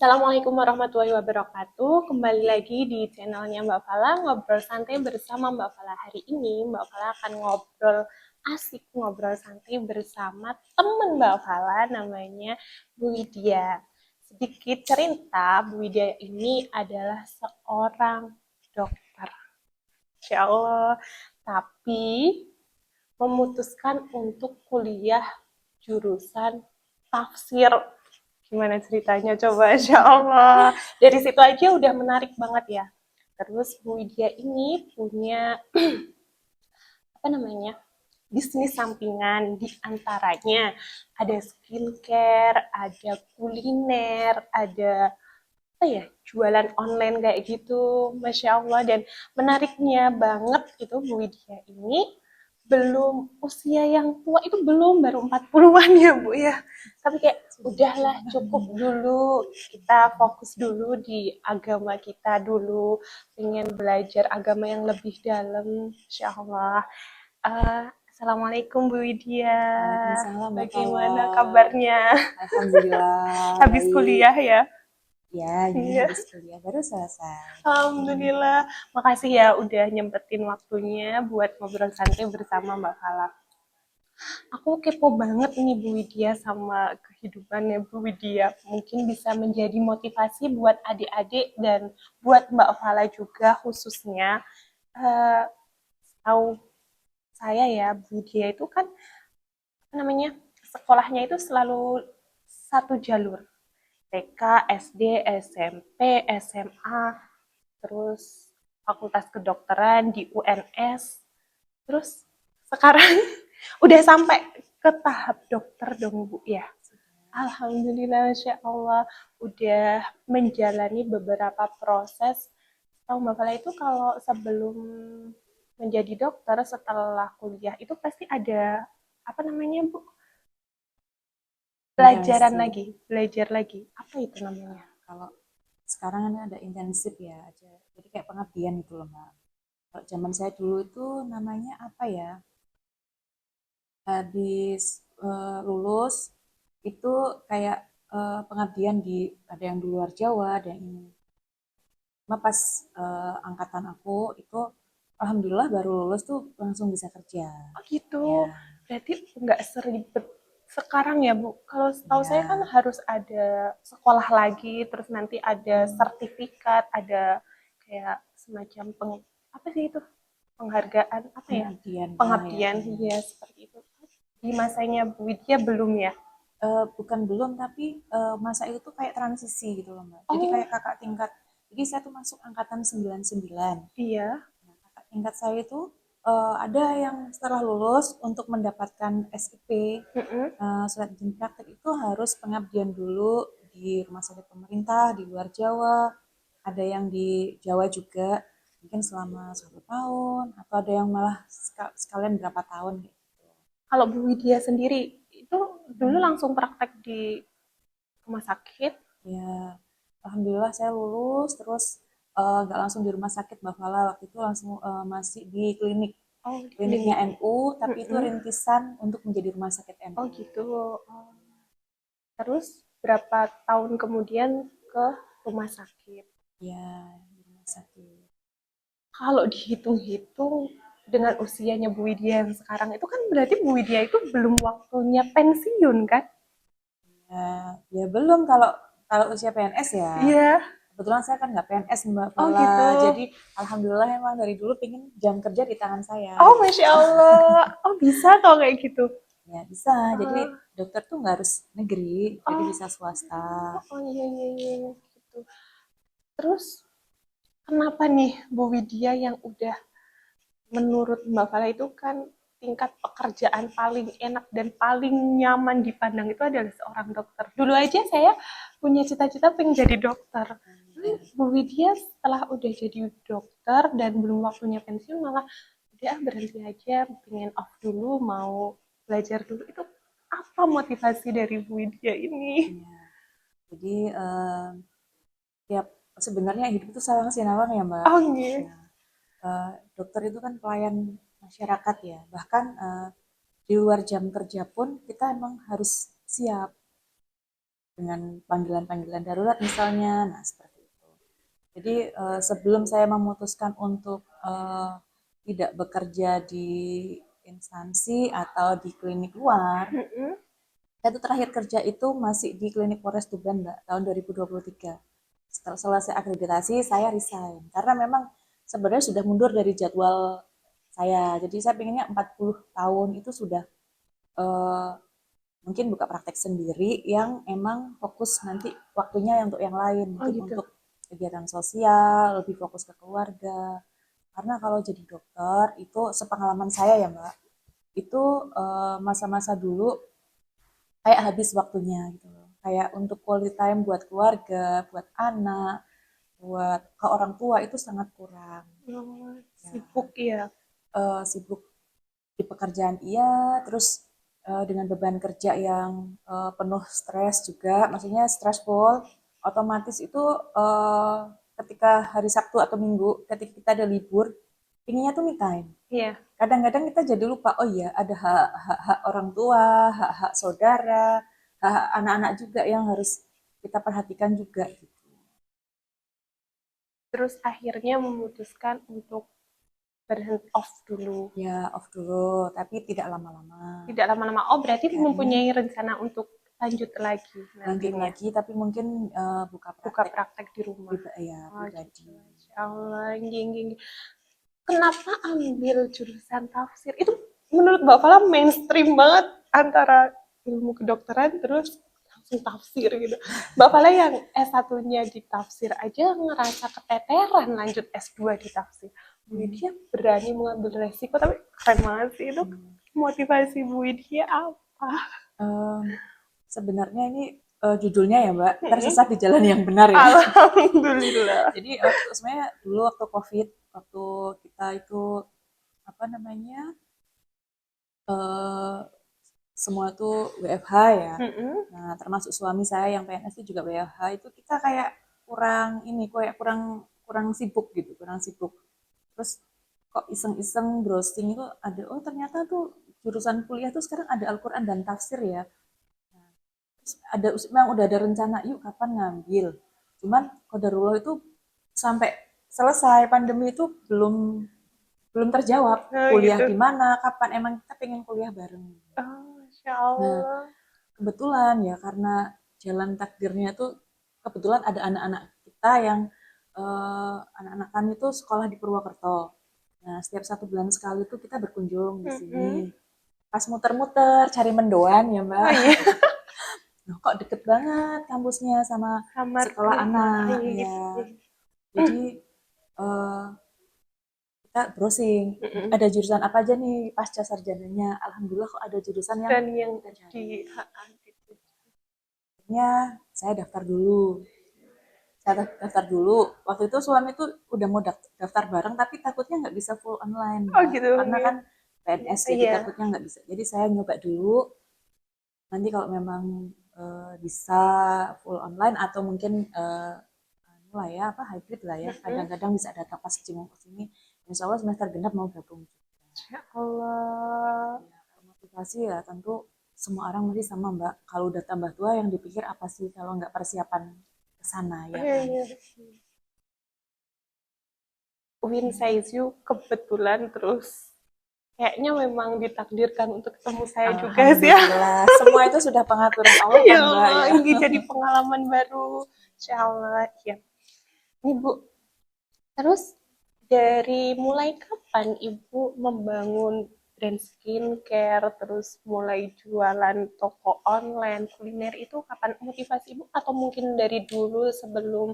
Assalamualaikum warahmatullahi wabarakatuh. Kembali lagi di channelnya Mbak Fala, ngobrol santai bersama Mbak Fala. Hari ini Mbak Fala akan ngobrol asik, ngobrol santai bersama temen Mbak Fala namanya Bu Widya. Sedikit cerita, Bu Widya ini adalah seorang dokter. Insya Allah. Tapi memutuskan untuk kuliah jurusan tafsir. Gimana ceritanya coba, Insya Allah. Dari situ aja udah menarik banget ya. Terus Bu Widya ini punya apa namanya, bisnis sampingan, di antaranya ada skincare, ada kuliner, ada apa ya, jualan online kayak gitu, Masya Allah. Dan menariknya banget itu Bu Widya ini belum usia yang tua, itu belum, baru 40-an ya Bu ya. Tapi kayak udahlah, cukup dulu, kita fokus dulu di agama kita dulu, pengen belajar agama yang lebih dalam, Insya Allah. Assalamualaikum Bu Widya, Waalaikumsalam Mbak Fala. bagaimana kabarnya? Alhamdulillah Habis baik. kuliah ya? Ya, ini Iya. habis kuliah baru selesai. Alhamdulillah. Makasih ya udah nyempetin waktunya buat ngobrol santai bersama Mbak Fala. Aku kepo banget nih Bu Widya sama kehidupannya Bu Widya. Mungkin bisa menjadi motivasi buat adik-adik dan buat Mbak Fala juga khususnya. Eh, Tahu saya ya, Bu Widya itu kan apa namanya, sekolahnya itu selalu satu jalur. TK, SD, SMP, SMA, terus Fakultas Kedokteran di UNS, terus sekarang udah sampai ke tahap dokter dong Bu ya. Alhamdulillah, Masya Allah, udah menjalani beberapa proses. Tahu Mbak Fala itu kalau sebelum menjadi dokter setelah kuliah itu pasti ada apa namanya Bu? Pelajaran Intensif. lagi, belajar lagi. Apa itu Nah, namanya? kalau sekarang kan ada intensif ya, jadi kayak pengabdian itu loh Mbak. Kalau zaman saya dulu itu namanya apa ya? Habis lulus itu kayak pengabdian di ada yang di luar Jawa, ada yang ini. Cuma pas angkatan aku itu alhamdulillah baru lulus tuh langsung bisa kerja. Oh gitu. Ya, Berarti nggak seribet sekarang ya, Bu. Kalau setahu saya kan ya. harus ada sekolah lagi, terus nanti ada Hmm. sertifikat, ada kayak semacam apa sih itu? Penghargaan apa ya? Pengabdian lah ya. Pengabdian, iya seperti itu. Di masanya Bu Widya belum ya? Bukan belum, tapi masa itu tuh kayak transisi gitu loh Mbak. Jadi Oh, kayak kakak tingkat. Jadi saya tuh masuk angkatan 99. iya. Nah, kakak tingkat saya itu ada yang setelah lulus untuk mendapatkan SIP, Mm-mm. surat izin praktek itu harus pengabdian dulu di rumah sakit pemerintah di luar Jawa. Ada yang di Jawa juga, mungkin selama 1 tahun, atau ada yang malah sekalian berapa tahun gitu. Kalau Bu Widya sendiri itu dulu langsung praktek di rumah sakit. Ya, alhamdulillah saya lulus, terus nggak langsung di rumah sakit Mbak Fala, waktu itu langsung masih di klinik. Oh, di Kliniknya klinik. NU, tapi itu Mm-mm. rintisan untuk menjadi rumah sakit Oh NU. gitu. Oh. Terus berapa tahun kemudian ke rumah sakit. Ya, di rumah sakit. Kalau dihitung-hitung dengan usianya Bu Widya yang sekarang itu kan berarti Bu Widya itu belum waktunya pensiun kan? Ya, ya belum kalau kalau usia PNS ya. Iya. Kebetulan saya kan nggak PNS Mbak Oh Fala, gitu. jadi alhamdulillah emang dari dulu pingin jam kerja di tangan saya Oh gitu. Masya Allah. Oh bisa kalau kayak gitu. Ya bisa, jadi Oh, dokter tuh nggak harus negeri, jadi oh, bisa swasta. oh iya, iya, iya, iya, gitu. Terus kenapa nih Bu Widya yang udah menurut Mbak Fala itu kan tingkat pekerjaan paling enak dan paling nyaman dipandang itu adalah seorang dokter. Dulu aja saya punya cita-cita pengen jadi dokter. Tapi Bu Widya setelah udah jadi dokter dan belum waktunya pensiun malah udah berhenti aja, pengen off dulu, mau belajar dulu. Itu apa motivasi dari Bu Widya ini? Iya. Jadi tiap sebenarnya hidup itu sarang sinawang ya Mbak. Oh iya. Nah, dokter itu kan pelayan masyarakat ya. Bahkan di luar jam kerja pun kita emang harus siap. dengan panggilan-panggilan darurat misalnya. Nah, seperti itu. Jadi sebelum saya memutuskan untuk tidak bekerja di instansi atau di klinik luar, Mm-mm. saya tuh terakhir kerja itu masih di klinik Polres Tuban, Mbak, tahun 2023. Setelah selesai akreditasi, saya resign. Karena memang sebenarnya sudah mundur dari jadwal saya. Jadi saya pengennya 40 tahun itu sudah eh, mungkin buka praktek sendiri yang emang fokus nanti waktunya untuk yang lain. Oh Mungkin gitu. untuk kegiatan sosial, lebih fokus ke keluarga. Karena kalau jadi dokter, itu sepengalaman saya ya Mbak, itu masa-masa dulu kayak habis waktunya gitu loh. Kayak untuk quality time buat keluarga, buat anak, buat ke orang tua itu sangat kurang. Oh, Ya, sibuk ya. sibuk di pekerjaan iya, terus dengan beban kerja yang penuh stres juga, maksudnya stressful, otomatis itu ketika hari Sabtu atau Minggu, ketika kita ada libur, inginnya tuh me time. Iya. Kadang-kadang kita jadi lupa, oh iya ada hak orang tua, hak-hak saudara, hak anak-anak juga yang harus kita perhatikan juga gitu. Terus akhirnya memutuskan untuk berhenti off dulu. Ya off dulu, tapi tidak lama-lama. Tidak lama-lama. Oh, berarti Akhirnya mempunyai rencana untuk lanjut lagi lanjut nantinya. lagi, tapi mungkin buka Buka praktek praktek di rumah. ya, Oh, gitu. pribadi. Masya Allah. Gini. Kenapa ambil jurusan tafsir? Itu menurut Mbak Fala mainstream banget antara ilmu kedokteran terus langsung tafsir gitu. Mbak Fala yang S1-nya di tafsir aja ngerasa keteteran lanjut S2 di tafsir. Bu Hmm. Widya berani mengambil resiko, tapi keren banget sih itu. Motivasi Bu Widya apa? Em, Sebenarnya ini judulnya ya Mbak, Hmm. tersesat di jalan yang benar ya. Alhamdulillah. Jadi sebenarnya dulu waktu COVID, waktu kita itu apa namanya, eh, semua tuh WFH ya. Hmm. Nah, termasuk suami saya yang PNS itu juga WFH, itu kita kayak kurang ini, kayak kurang kurang sibuk gitu, kurang sibuk. Terus kok iseng-iseng browsing itu ada, oh ternyata tuh jurusan kuliah tuh sekarang ada Al-Quran dan tafsir ya. Terus ada memang udah ada rencana, yuk kapan ngambil. Cuman qadarullah itu sampai selesai pandemi itu belum belum terjawab Nah, kuliah gitu. di mana, kapan emang kita pengen kuliah bareng. Oh, Masya Nah, Allah. kebetulan ya karena jalan takdirnya tuh kebetulan ada anak-anak kita yang anak-anak kami tuh sekolah di Purwokerto. Nah, setiap 1 bulan sekali tuh kita berkunjung di sini. Hmm. Pas muter-muter cari mendoan ya Oh Mbak. iya, Loh, kok deket banget kampusnya sama kamar sekolah rumah. anak Iya. ya. Jadi kita browsing Mm-mm. ada jurusan apa aja nih pasca sarjananya. Alhamdulillah kok ada jurusan yang Dan yang kita cari. di gitu. Akhirnya saya daftar dulu. Saya daftar dulu. Waktu itu suami tuh udah mau daftar bareng, tapi takutnya nggak bisa full online, Oh Mbak. gitu. Karena kan PNS, jadi Iya. takutnya nggak bisa. Jadi saya nyoba dulu. Nanti kalau memang bisa full online atau mungkin lah ya, apa hybrid lah ya. Mm-mm. Kadang-kadang bisa datang pas jenguk ke sini. Insya Allah semester genap mau gabung. Ya Allah. Ya, kalau motivasi ya tentu semua orang masih sama Mbak. Kalau udah tambah tua yang dipikir apa sih kalau nggak persiapan ke sana ya Iya, kan. iya. Win Saizu kebetulan terus kayaknya memang ditakdirkan untuk ketemu saya juga sih ya. Alhamdulillah, semua itu sudah pengaturan Allah Ya kan Mbak Allah, ya. ini jadi pengalaman baru. Insya Allah. Ya. Ini Bu, terus dari mulai kapan Ibu membangun brand skincare, terus mulai jualan toko online, kuliner itu kapan motivasi Ibu? Atau mungkin dari dulu sebelum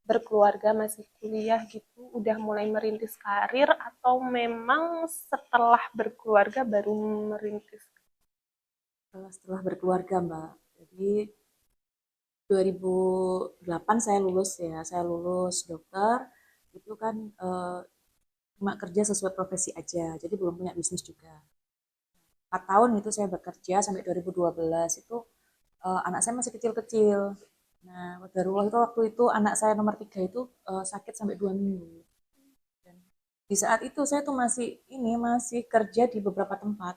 berkeluarga masih kuliah gitu, udah mulai merintis karir atau memang setelah berkeluarga baru merintis? Setelah berkeluarga Mbak, jadi 2008 saya lulus ya, saya lulus dokter, itu kan cuma kerja sesuai profesi aja, jadi belum punya bisnis juga. 4 tahun itu saya bekerja sampai 2012 itu anak saya masih kecil-kecil. Nah, Qadarullah itu waktu itu anak saya nomor 3 itu sakit sampai 2 minggu. Dan di saat itu saya tuh masih kerja di beberapa tempat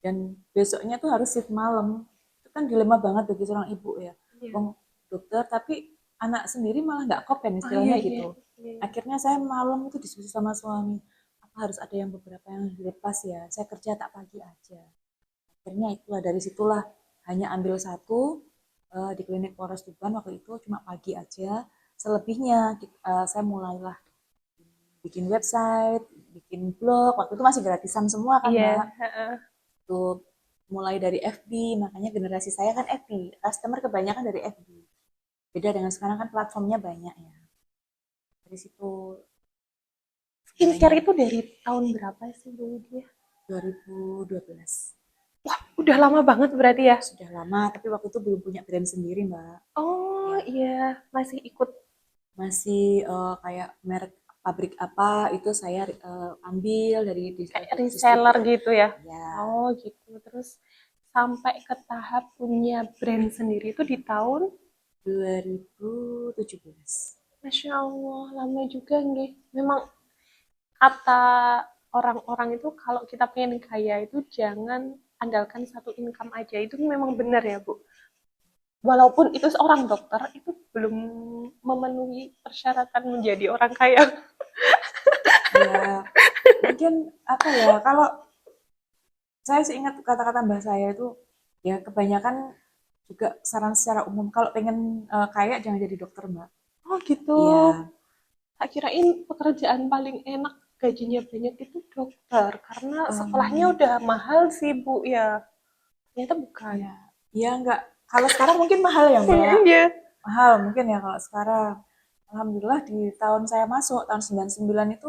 dan besoknya tuh harus shift malam. Itu kan dilema banget bagi seorang ibu ya. Iya. Wong dokter tapi anak sendiri malah nggak kopen Oh iya istilahnya iya. gitu. Iya. Akhirnya saya malam itu diskusi sama suami, apa harus ada yang beberapa yang dilepas ya, saya kerja tak pagi aja. Akhirnya itulah dari situlah hanya ambil satu di klinik Polres Tuban waktu itu cuma pagi aja. Selebihnya saya mulailah bikin website, bikin blog. Waktu itu masih gratisan semua kan Iya, Mbak. heeh. Tuh mulai dari FB, makanya generasi saya kan FB, customer kebanyakan dari FB. Beda dengan sekarang kan platformnya banyak ya. Dari situ Skincare mulainya itu dari tahun berapa sih Bu Widya? 2012. Udah lama banget berarti ya? Sudah lama, tapi waktu itu belum punya brand sendiri, Mbak. Oh Ya, iya, masih ikut masih kayak merek pabrik apa itu saya ambil dari kayak reseller distributor. gitu ya? Ya, Oh gitu. Terus sampai ke tahap punya brand sendiri itu di tahun 2017. Masya Allah, lama juga nih. Memang kata orang-orang itu kalau kita pengen kaya itu jangan andalkan satu income aja. Itu memang benar ya, Bu. Walaupun itu seorang dokter, itu belum memenuhi persyaratan menjadi orang kaya. Ya, mungkin apa ya, kalau saya sih ingat kata-kata mbah saya itu, ya kebanyakan juga saran secara umum, kalau pengen kaya jangan jadi dokter, Mbak. Oh gitu. Iya, Tak kirain pekerjaan paling enak gajinya banyak itu dokter. Karena sekolahnya em, udah mahal sih, Bu, ya. Ternyata bukan. ya, ya enggak. Kalau sekarang mungkin mahal ya, Mbak. Iya. Mahal mungkin ya kalau sekarang. Alhamdulillah di tahun saya masuk, tahun 99 itu,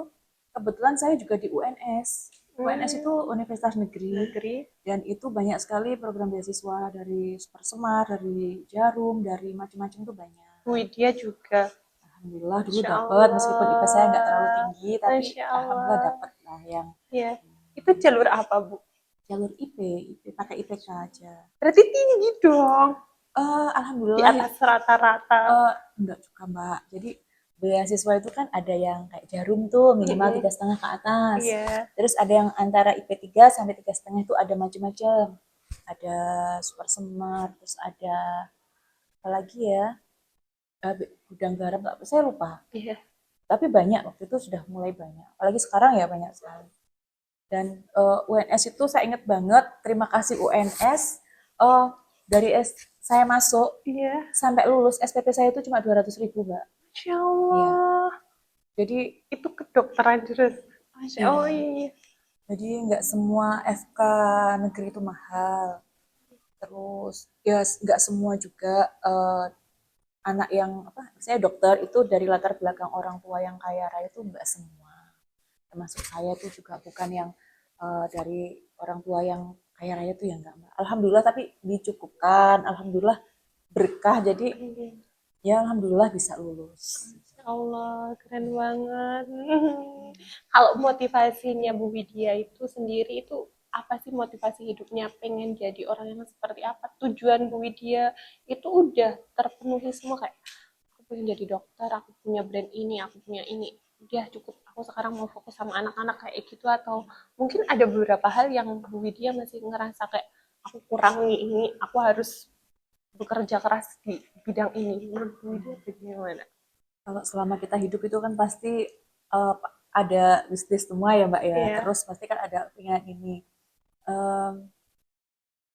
kebetulan saya juga di UNS. UNS itu Hmm, Universitas Negeri, negeri. dan itu banyak sekali program beasiswa dari Super Semar, dari Jarum, dari macam-macam tuh banyak. Widya juga. Alhamdulillah dulu Masya dapat, meskipun IP saya nggak terlalu Allah. tinggi, tapi Masya alhamdulillah Allah. dapat lah yang Ya. Itu jalur apa, Bu? jalur IP pakai IPK aja. Berarti tinggi dong. Di Alhamdulillah atas rata-rata. enggak juga Mbak. Jadi beasiswa itu kan ada yang kayak Jarum tuh minimal Mm-mm. 3,5 ke atas. Iya. Terus ada yang antara IP 3 sampai 3,5 itu ada macam-macam. Ada Super Semar, terus ada apa lagi ya? Gudang garam, saya lupa. Iya. Tapi banyak waktu itu sudah mulai banyak. Apalagi sekarang ya banyak sekali. Dan UNS itu saya ingat banget, terima kasih UNS. eh dari saya masuk Iya. sampai lulus SPP saya itu cuma 200.000 Mbak. Masya Iya. Allah. Jadi Itu kedokteran terus. Masya Allah. iya. Iya. Jadi nggak semua FK negeri itu mahal. Terus ya nggak semua juga anak yang apa? Saya dokter itu dari latar belakang orang tua yang kaya raya itu nggak semua. Termasuk saya tuh juga bukan yang dari orang tua yang kaya raya tuh ya enggak Mbak. Alhamdulillah tapi dicukupkan, alhamdulillah berkah jadi Iya. ya alhamdulillah bisa lulus. Masya Allah, keren banget. Kalau motivasinya Bu Widya itu sendiri itu apa sih motivasi hidupnya? Pengen jadi orang yang seperti apa? Tujuan Bu Widya itu udah terpenuhi semua kayak aku pengen jadi dokter, aku punya brand ini, aku punya ini. Udah cukup. Aku sekarang mau fokus sama anak-anak kayak gitu atau mungkin ada beberapa hal yang Bu Widya masih ngerasa kayak aku kurang nih ini, aku harus bekerja keras di bidang ini. Menurut Bu Widya bagaimana? Kalau selama kita hidup itu kan pasti uh, ada bisnis semua ya Mbak ya. Iya. Terus pasti kan ada pengen ini. Um,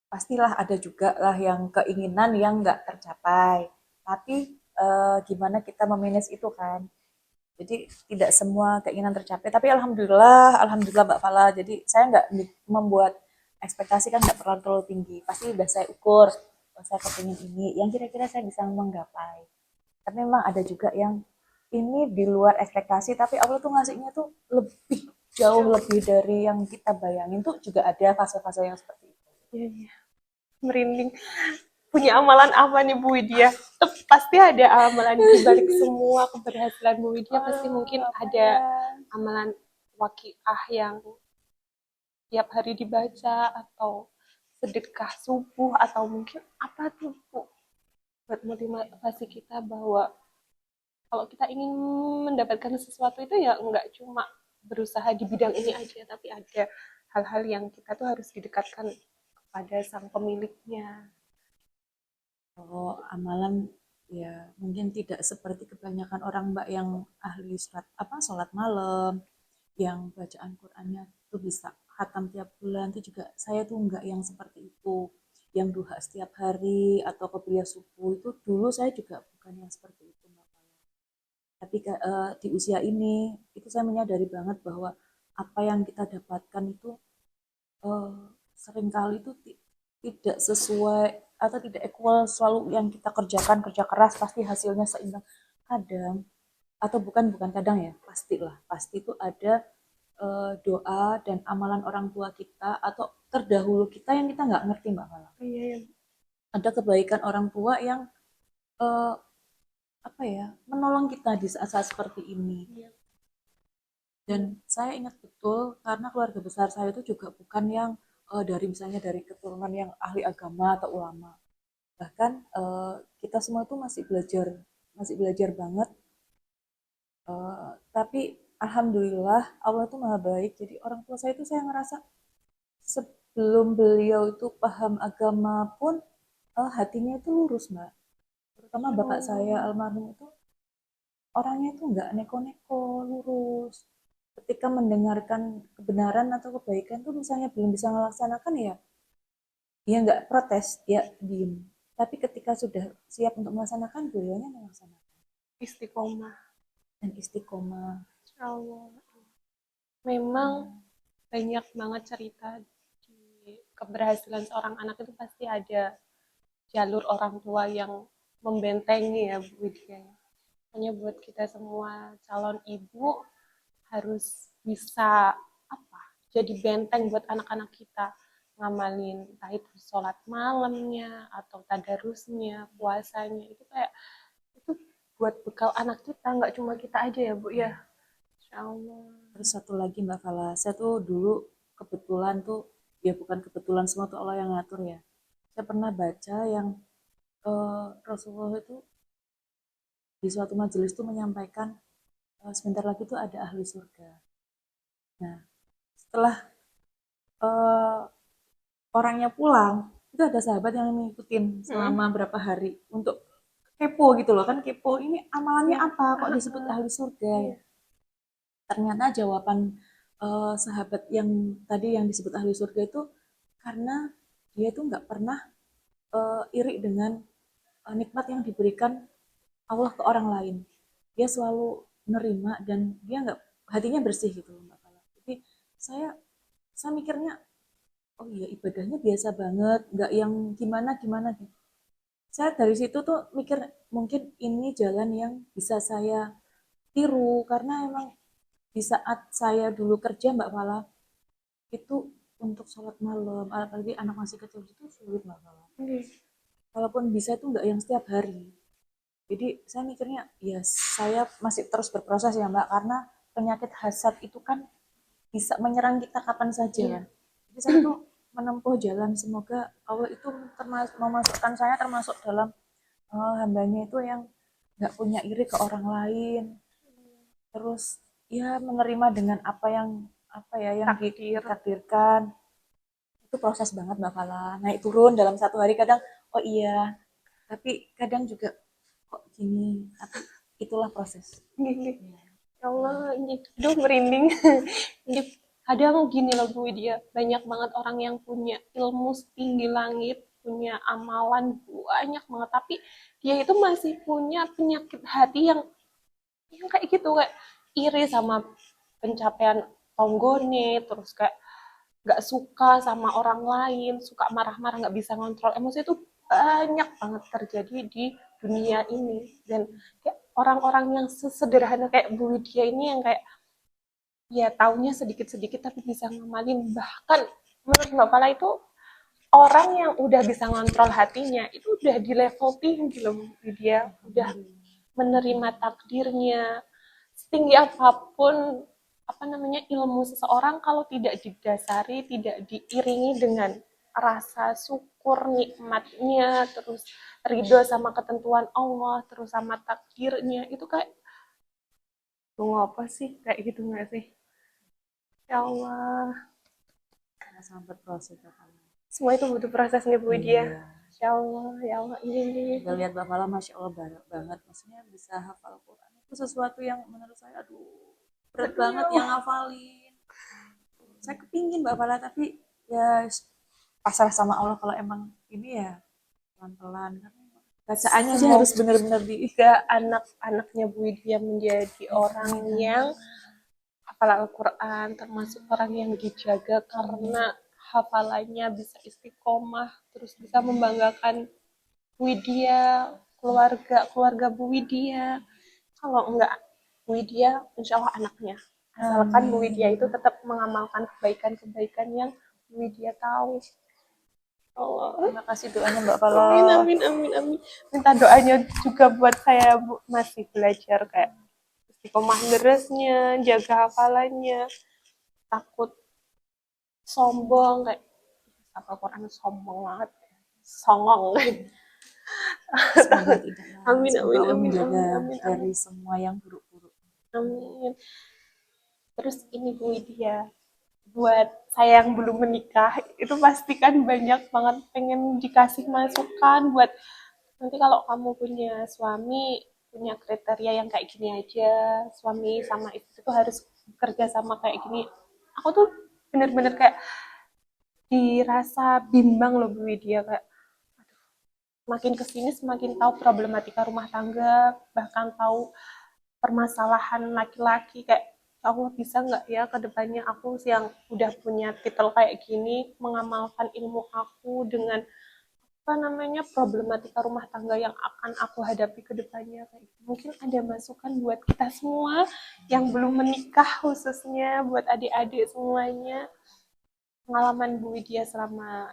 Pastilah ada juga lah yang keinginan yang nggak tercapai. Tapi gimana kita memanage itu kan. Jadi tidak semua keinginan tercapai. Tapi alhamdulillah, alhamdulillah Mbak Fala. Jadi saya nggak membuat ekspektasi kan nggak terlalu tinggi. Pasti udah saya ukur. Oh, saya kepingin ini. Yang kira-kira saya bisa menggapai. Tapi memang ada juga yang ini di luar ekspektasi, tapi Allah tuh ngasihnya tuh lebih jauh lebih dari yang kita bayangin tuh juga ada fase-fase yang seperti itu. Iya, iya. Merinding. Punya amalan apa nih Bu Widya? Pasti ada amalan di balik semua keberhasilan Bu Widya. Pasti mungkin Apa ada ya? amalan wakiah yang tiap hari dibaca atau sedekah subuh atau mungkin apa tuh Bu buat motivasi kita bahwa kalau kita ingin mendapatkan sesuatu itu ya enggak cuma berusaha di bidang ini aja tapi ada hal-hal yang kita tuh harus didekatkan kepada sang pemiliknya. Kalau amalan ya mungkin tidak seperti kebanyakan orang Mbak yang ahli sholat malam, yang bacaan Qur'annya tuh bisa khatam tiap bulan itu juga saya tuh enggak yang seperti itu. Yang duha setiap hari atau qobliyah subuh itu dulu saya juga bukan yang seperti itu Mbak. Tapi di usia ini itu saya menyadari banget bahwa apa yang kita dapatkan itu eh, seringkali itu tidak sesuai atau tidak equal selalu yang kita kerjakan kerja keras pasti hasilnya seimbang kadang atau bukan kadang ya pastilah pasti itu ada doa dan amalan orang tua kita atau terdahulu kita yang kita nggak ngerti mbak Mala. Iya, iya. Ada kebaikan orang tua yang eh, apa ya menolong kita di saat-saat seperti ini. Iya. Dan saya ingat betul karena keluarga besar saya itu juga bukan yang dari misalnya dari keturunan yang ahli agama atau ulama. Bahkan kita semua itu masih belajar banget. Tapi alhamdulillah Allah itu maha baik. Jadi orang tua saya itu saya ngerasa sebelum beliau itu paham agama pun hatinya itu lurus mbak. Terutama Ya bapak saya Allah. almarhum itu orangnya itu nggak neko-neko, lurus. Ketika mendengarkan kebenaran atau kebaikan tuh misalnya belum bisa melaksanakan ya, dia nggak protes, dia diem. Tapi ketika sudah siap untuk melaksanakan, beliaunya melaksanakan Istiqomah. dan istiqomah. Ya Allah. Memang banyak banget cerita di keberhasilan seorang anak itu pasti ada jalur orang tua yang membentengi ya Bu Widya. Hanya buat kita semua calon ibu harus bisa apa? Jadi benteng buat anak-anak kita ngamalin entah itu sholat malamnya atau tadarusnya, puasanya itu kayak itu buat bekal anak kita nggak cuma kita aja ya Bu ya. Insya Allah. Terus satu lagi Mbak Fala, saya tuh dulu kebetulan tuh, ya bukan kebetulan semua tuh Allah yang ngatur ya. Saya pernah baca yang Rasulullah itu di suatu majelis tuh menyampaikan sebentar lagi tuh ada ahli surga. Nah, setelah eh, orangnya pulang, itu ada sahabat yang ngikutin selama berapa hari untuk kepo gitu loh kan kepo ini amalannya Ya. apa kok disebut ahli surga ya. Iya. Ternyata jawaban sahabat yang tadi yang disebut ahli surga itu karena dia itu nggak pernah iri dengan nikmat yang diberikan Allah ke orang lain. Dia selalu menerima dan dia nggak hatinya bersih gitu loh Mbak Kala. Jadi saya saya mikirnya oh iya ibadahnya biasa banget, nggak yang gimana gimana gitu. Saya dari situ tuh mikir mungkin ini jalan yang bisa saya tiru karena emang di saat saya dulu kerja Mbak Fala itu untuk sholat malam apalagi anak masih kecil itu sulit Mbak Fala. Iya. Kalaupun bisa itu nggak yang setiap hari. Jadi saya mikirnya ya saya masih terus berproses ya Mbak karena penyakit hasad itu kan bisa menyerang kita kapan saja Iya. kan. Jadi saya tuh menempuh jalan semoga Allah itu memasukkan saya termasuk dalam hambanya itu yang nggak punya iri ke orang lain terus ya menerima dengan apa ya yang Takdir. ditakdirkan itu proses banget Mbak Fala naik turun dalam satu hari kadang oh iya tapi kadang juga kok gini tapi itulah proses. Gini. Ya Allah, ini aduh merinding. Ini kadang gini loh Bu Widya, banyak banget orang yang punya ilmu setinggi langit, punya amalan banyak banget, tapi dia itu masih punya penyakit hati yang kayak gitu, kayak iri sama pencapaian tonggone, terus kayak nggak suka sama orang lain, suka marah-marah, nggak bisa ngontrol emosi itu banyak banget terjadi di dunia ini. Dan kayak orang-orang yang sesederhana kayak Bu Widya ini yang kayak ya taunya sedikit-sedikit tapi bisa ngamalin. Bahkan menurut Mbak Fala itu orang yang udah bisa ngontrol hatinya itu udah di level tinggi loh Bu Widya. Udah menerima takdirnya. Setinggi apapun apa namanya ilmu seseorang kalau tidak didasari, tidak diiringi dengan rasa syukur nikmatnya, terus ridho sama ketentuan Allah, terus sama takdirnya, itu kayak lu apa sih kayak gitu nggak sih? Ya Allah, Sama-sama berproses Mbak Fala. semua itu butuh proses nih Bu Widya. Iya Masya Allah, ya Allah, ini. Udah lihat Mbak Fala, Masya Allah banget. Maksudnya bisa hafal Quran. Itu sesuatu yang menurut saya, aduh, berat Aduh, ya banget yang Allah. ngafalin. Saya kepingin Mbak Fala, tapi ya pasrah sama Allah kalau emang ini ya pelan-pelan. Karena bacaannya aja harus benar-benar di... Semoga anak-anaknya Bu Widya menjadi orang Amin, yang amin. hafal Al-Quran, termasuk orang yang dijaga karena Amin. hafalannya bisa istiqomah, terus bisa membanggakan Widya, keluarga Bu Widya. Kalau enggak Bu Widya, insya Allah anaknya. Asalkan Bu Widya itu Amin. tetap mengamalkan kebaikan-kebaikan yang Bu Widya tahu. Allah. Terima kasih doanya Mbak Fala. Amin, amin, amin, amin. Minta doanya juga buat saya, Bu. Masih belajar kayak istiqomah derasnya, jaga hafalannya, takut sombong kayak apa Quran sombong banget, songong. Semoga tidak lah. Amin, Semoga amin, Allah amin, menjaga amin, amin, amin, dari semua yang buruk-buruk. amin. Terus ini Bu Widya, buat saya yang belum menikah, itu pasti kan banyak banget pengen dikasih masukan buat nanti kalau kamu punya suami, punya kriteria yang kayak gini aja, suami sama istri itu harus bekerja sama kayak gini. Aku tuh bener-bener kayak dirasa bimbang loh Bu Widya, kayak makin kesini semakin tahu problematika rumah tangga, bahkan tahu permasalahan laki-laki kayak "Ya Allah bisa nggak ya ke depannya aku yang udah punya titel kayak gini mengamalkan ilmu aku dengan apa namanya problematika rumah tangga yang akan aku hadapi ke depannya kayak gitu." Mungkin ada masukan buat kita semua yang belum menikah, khususnya buat adik-adik semuanya, pengalaman Bu Widya selama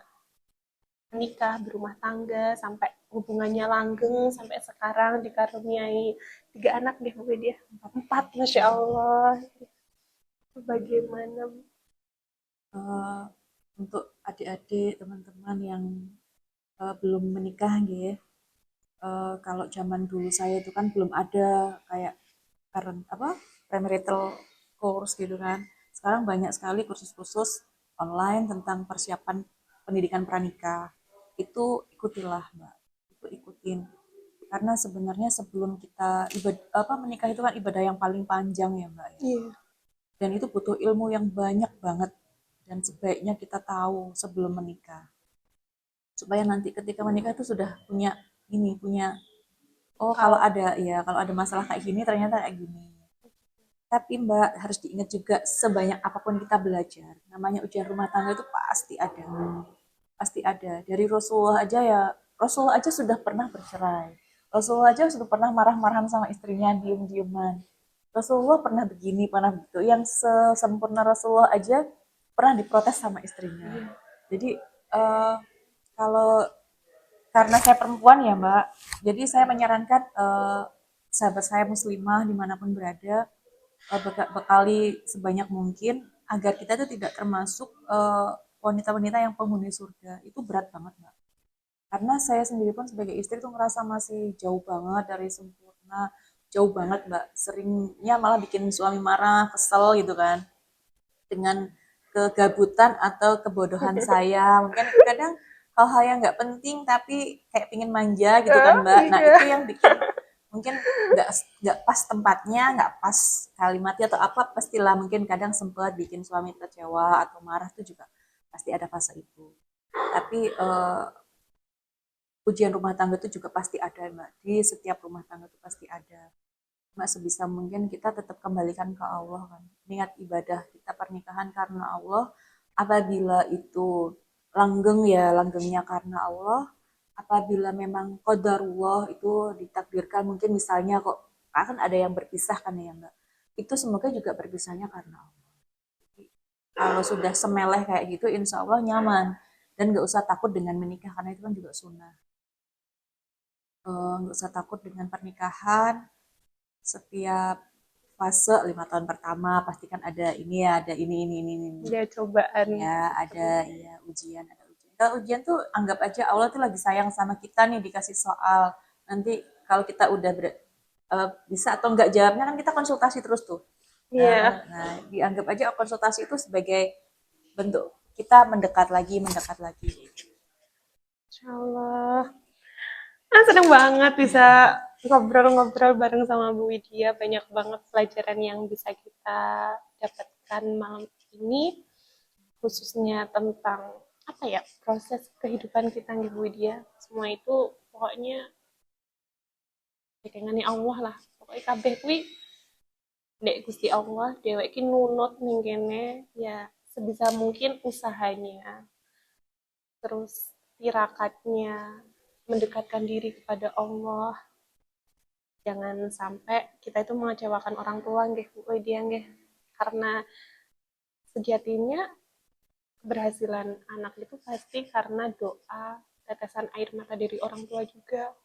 menikah, berumah tangga, sampai hubungannya langgeng, sampai sekarang dikaruniai 3 anak deh Bu Widya. 4, Masya Allah. Itu bagaimana? Eh, untuk adik-adik, teman-teman yang belum menikah gitu, kalau zaman dulu saya itu kan belum ada kayak apa premarital course gitu kan. Sekarang banyak sekali kursus-kursus online tentang persiapan pendidikan pranikah. Itu ikutilah Mbak, itu ikutin. Karena sebenarnya sebelum kita apa menikah itu kan ibadah yang paling panjang ya Mbak ya. Iya. Dan itu butuh ilmu yang banyak banget dan sebaiknya kita tahu sebelum menikah. Supaya nanti ketika menikah itu sudah punya ini, punya oh kalau Kalau ada ya kalau ada masalah kayak gini ternyata kayak gini. Tapi Mbak harus diingat juga sebanyak apapun kita belajar, namanya ujian rumah tangga itu pasti ada. Pasti ada. Dari Rasulullah aja ya, Rasulullah aja sudah pernah bercerai. Rasulullah aja sudah pernah marah-marahan sama istrinya, diem-dieman. Rasulullah pernah begini, pernah begitu. Yang sesempurna Rasulullah aja pernah diprotes sama istrinya. Jadi kalau karena saya perempuan ya Mbak, jadi saya menyarankan sahabat saya muslimah dimanapun berada bekali sebanyak mungkin agar kita itu tidak termasuk wanita-wanita yang penghuni surga. Itu berat banget Mbak. Karena saya sendiri pun sebagai istri tuh ngerasa masih jauh banget dari sempurna, jauh banget Mbak. Seringnya malah bikin suami marah, kesel gitu kan. Dengan kegabutan atau kebodohan saya. Mungkin kadang hal-hal yang nggak penting tapi kayak pingin manja gitu kan Mbak. Nah iya. itu yang bikin mungkin nggak pas tempatnya, nggak pas kalimatnya atau apa pastilah mungkin kadang sempat bikin suami kecewa atau marah tuh juga pasti ada fase itu. Tapi ujian rumah tangga itu juga pasti ada Mbak. Di setiap rumah tangga itu pasti ada. Cuma sebisa mungkin kita tetap kembalikan ke Allah kan. Niat ibadah kita pernikahan karena Allah. Apabila itu langgeng ya langgengnya karena Allah. Apabila memang qadarullah itu ditakdirkan mungkin misalnya kok akan ada yang berpisah kan ya Mbak. Itu semoga juga berpisahnya karena Allah. Kalau sudah semeleh kayak gitu insya Allah nyaman. Dan gak usah takut dengan menikah karena itu kan juga sunnah. Nggak usah takut dengan pernikahan, setiap fase 5 tahun pertama pastikan ada ini ya, ada ini. Ada cobaan. Ya, ada ya ujian, ada ujian. Kalau ujian tuh anggap aja Allah tuh lagi sayang sama kita nih dikasih soal. Nanti kalau kita udah bisa atau enggak jawabnya kan kita konsultasi terus tuh. Iya. Nah, dianggap aja konsultasi itu sebagai bentuk kita mendekat lagi. Masya Allah. Seneng banget bisa ngobrol-ngobrol bareng sama Bu Widya. Banyak banget pelajaran yang bisa kita dapatkan malam ini, khususnya tentang apa ya, proses kehidupan kita nih Bu Widya. Semua itu pokoknya dekengane Allah lah. Pokoknya kabeh kuwi ndek Gusti Allah, dhewek ki nunut ning kene ya sebisa mungkin usahanya, terus tirakatnya, mendekatkan diri kepada Allah. Jangan sampai kita itu mengecewakan orang tua nggih Bu Widya nggih. Karena sejatinya keberhasilan anak itu pasti karena doa, tetesan air mata dari orang tua juga.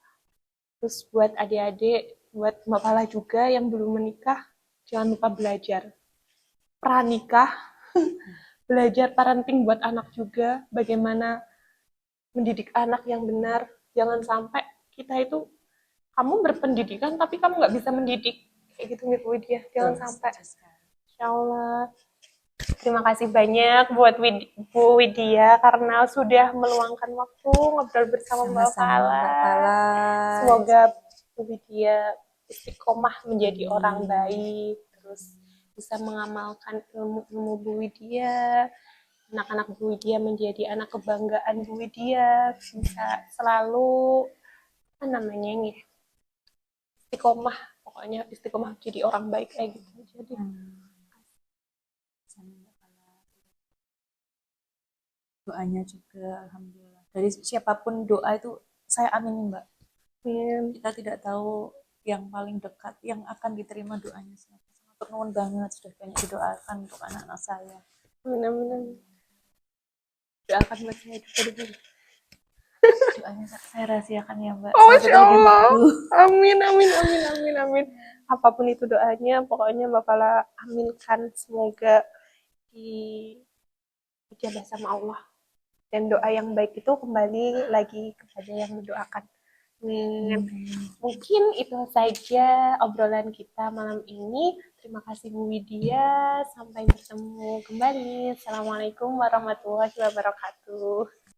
Terus buat adik-adik, buat Mbak Fala juga yang belum menikah, jangan lupa belajar. Pranikah, belajar parenting buat anak juga, bagaimana mendidik anak yang benar. Jangan sampai kita itu, kamu berpendidikan tapi kamu nggak bisa mendidik. Kayak gitu nih Bu Widya, jangan sampai. Insya Allah. Terima kasih banyak buat Bu Widya karena sudah meluangkan waktu ngobrol bersama Mbak Sama-sama Fala. Mbak Fala. Semoga Bu Widya istiqomah menjadi orang baik, terus bisa mengamalkan ilmu-ilmu Bu Widya, anak-anak Bu Widya menjadi anak kebanggaan Bu Widya, bisa selalu apa namanya nih, istiqomah, pokoknya istiqomah jadi orang baik kayak gitu. Jadi Sama Mbak Fala. Doanya juga alhamdulillah. Dari siapapun doa itu saya aminin Mbak. Kita tidak tahu yang paling dekat yang akan diterima doanya siapa. Sangat nuwun banget sudah banyak didoakan untuk anak-anak saya. benar-benar doakan buat saya juga dulu. Doanya saya rahasiakan ya Mbak. Oh, Sampai Masya ketemu di Allah. buku. Amin, amin, amin, amin, amin. Apapun itu doanya, pokoknya Bapak aminkan. Semoga dijabah sama Allah. Dan doa yang baik itu kembali lagi kepada yang mendoakan. Mungkin itu saja obrolan kita malam ini. Terima kasih Bu Widya. Sampai bertemu kembali. Assalamualaikum warahmatullahi wabarakatuh.